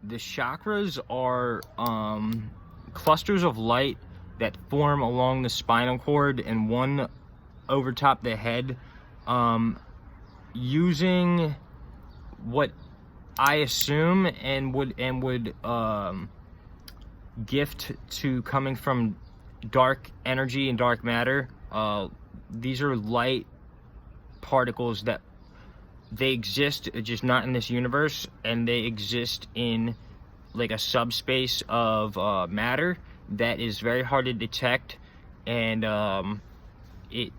The chakras are clusters of light that form along the spinal cord and one over top the head, using what I assume and would gift to coming from dark energy and dark matter. These are light particles that they exist, just not in this universe, and they exist in like a subspace of matter that is very hard to detect, and it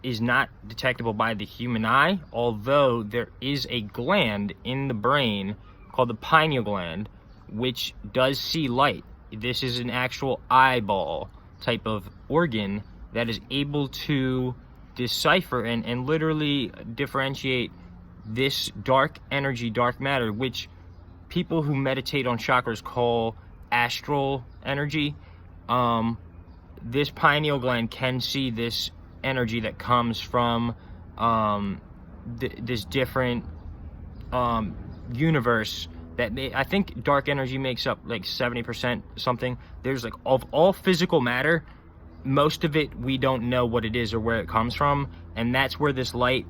is not detectable by the human eye, although there is a gland in the brain called the pineal gland which does see light. This is an actual eyeball type of organ that is able to decipher and literally differentiate this dark energy, dark matter, which people who meditate on chakras call astral energy. This pineal gland can see this energy that comes from this different universe that I think dark energy makes up like 70% something. There's like of all physical matter, most of it we don't know what it is or where it comes from, and that's where this light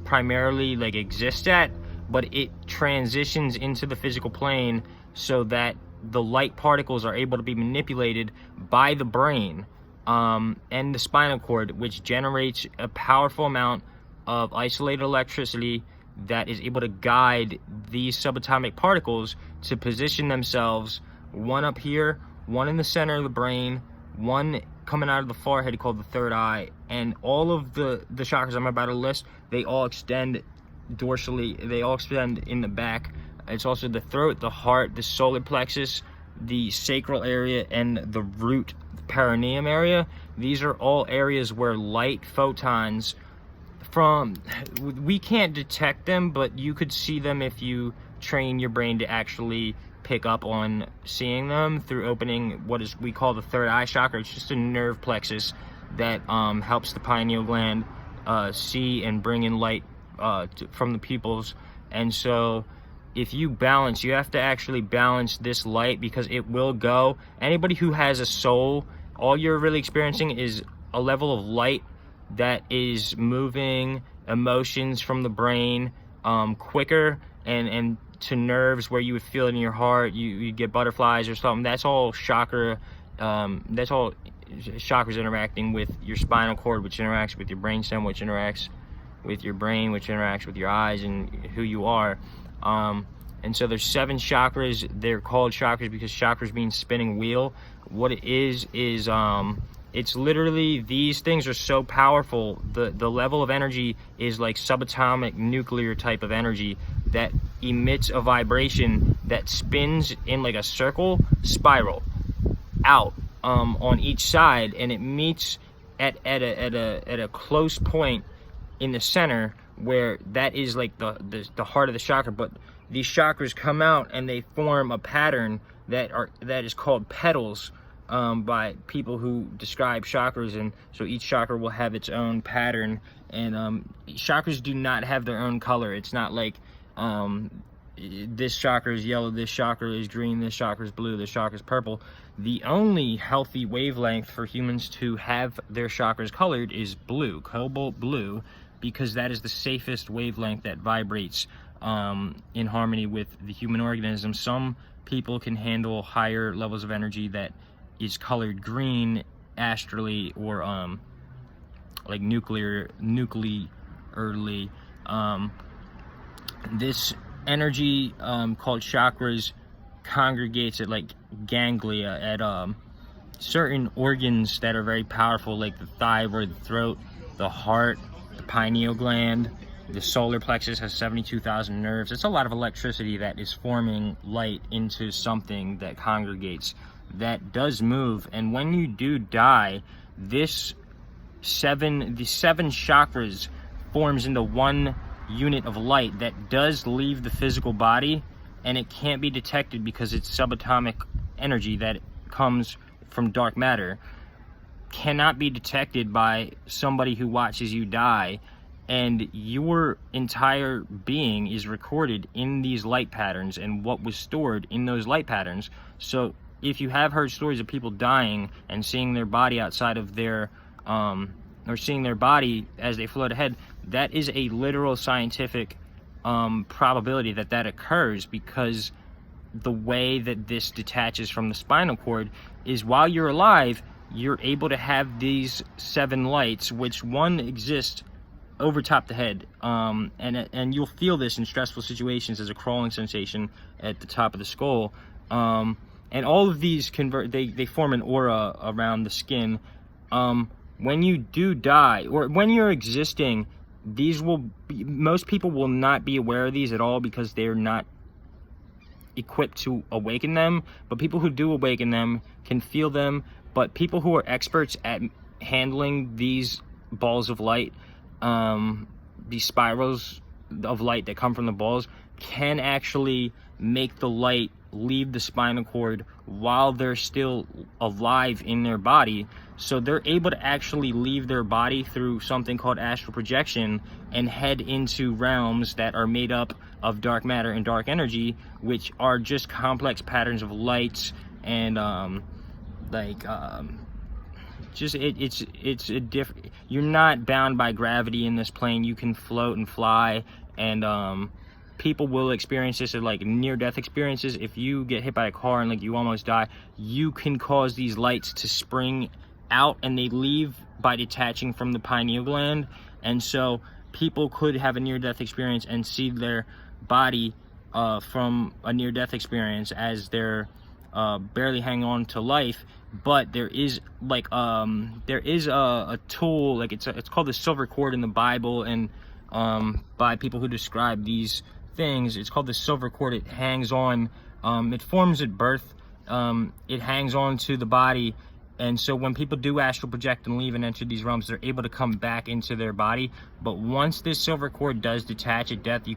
primarily like exists at, but it transitions into the physical plane so that the light particles are able to be manipulated by the brain and the spinal cord, which generates a powerful amount of isolated electricity that is able to guide these subatomic particles to position themselves, one up here, one in the center of the brain, one coming out of the forehead called the third eye. And all of the chakras I'm about to list, they all extend dorsally, they all extend in the back. It's also the throat, the heart, the solar plexus, the sacral area, and the root, the perineum area. These are all areas where light photons we can't detect them, but you could see them if you train your brain to actually pick up on seeing them through opening what is we call the third eye chakra. It's just a nerve plexus that helps the pineal gland see and bring in light from the pupils. And so if you balance, you have to actually balance this light, because it will go. Anybody who has a soul, all you're really experiencing is a level of light that is moving emotions from the brain quicker and to nerves where you would feel it in your heart. You get butterflies or something. That's all chakra. That's all chakras interacting with your spinal cord, which interacts with your brainstem, which interacts with your brain, which interacts with your eyes and who you are. And so there's 7 chakras. They're called chakras because chakras means spinning wheel. What it is it's literally, these things are so powerful. The level of energy is like subatomic nuclear type of energy that emits a vibration that spins in like a circle spiral out on each side, and it meets at a close point in the center, where that is like the heart of the chakra. But these chakras come out and they form a pattern that is called petals by people who describe chakras. And so each chakra will have its own pattern, and chakras do not have their own color. It's not like this chakra is yellow, this chakra is green, this chakra is blue, this chakra is purple. The only healthy wavelength for humans to have their chakras colored is blue, cobalt blue, because that is the safest wavelength that vibrates in harmony with the human organism. Some people can handle higher levels of energy that is colored green astrally, or like nuclearly. This energy called chakras congregates at like ganglia at certain organs that are very powerful, like the thyroid, the throat, the heart, the pineal gland. The solar plexus has 72,000 nerves. It's a lot of electricity that is forming light into something that congregates, that does move. And when you do die, the 7 chakras forms into one unit of light that does leave the physical body, and it can't be detected because it's subatomic energy that comes from dark matter. Cannot be detected by somebody who watches you die, and your entire being is recorded in these light patterns and what was stored in those light patterns. So if you have heard stories of people dying and seeing their body outside of their or seeing their body as they float ahead, that is a literal scientific probability that that occurs, because the way that this detaches from the spinal cord is while you're alive, you're able to have these 7 lights, which one exists over top the head, and you'll feel this in stressful situations as a crawling sensation at the top of the skull, and all of these convert, they form an aura around the skin. When you do die, or when you're existing, these will be, most people will not be aware of these at all because they're not equipped to awaken them, but people who do awaken them can feel them. But people who are experts at handling these balls of light, these spirals of light that come from the balls, can actually make the light leave the spinal cord while they're still alive in their body. So they're able to actually leave their body through something called astral projection and head into realms that are made up of dark matter and dark energy, which are just complex patterns of lights and it's a different, you're not bound by gravity in this plane. You can float and fly, and people will experience this at like near-death experiences. If you get hit by a car and like you almost die, you can cause these lights to spring out, and they leave by detaching from the pineal gland. And so people could have a near-death experience and see their body from a near-death experience as they're barely hang on to life. But there is like a tool, like it's called the silver cord in the Bible, and by people who describe these things, it's called the silver cord. It hangs on, it forms at birth, it hangs on to the body. And so when people do astral project and leave and enter these realms, they're able to come back into their body. But once this silver cord does detach at death, you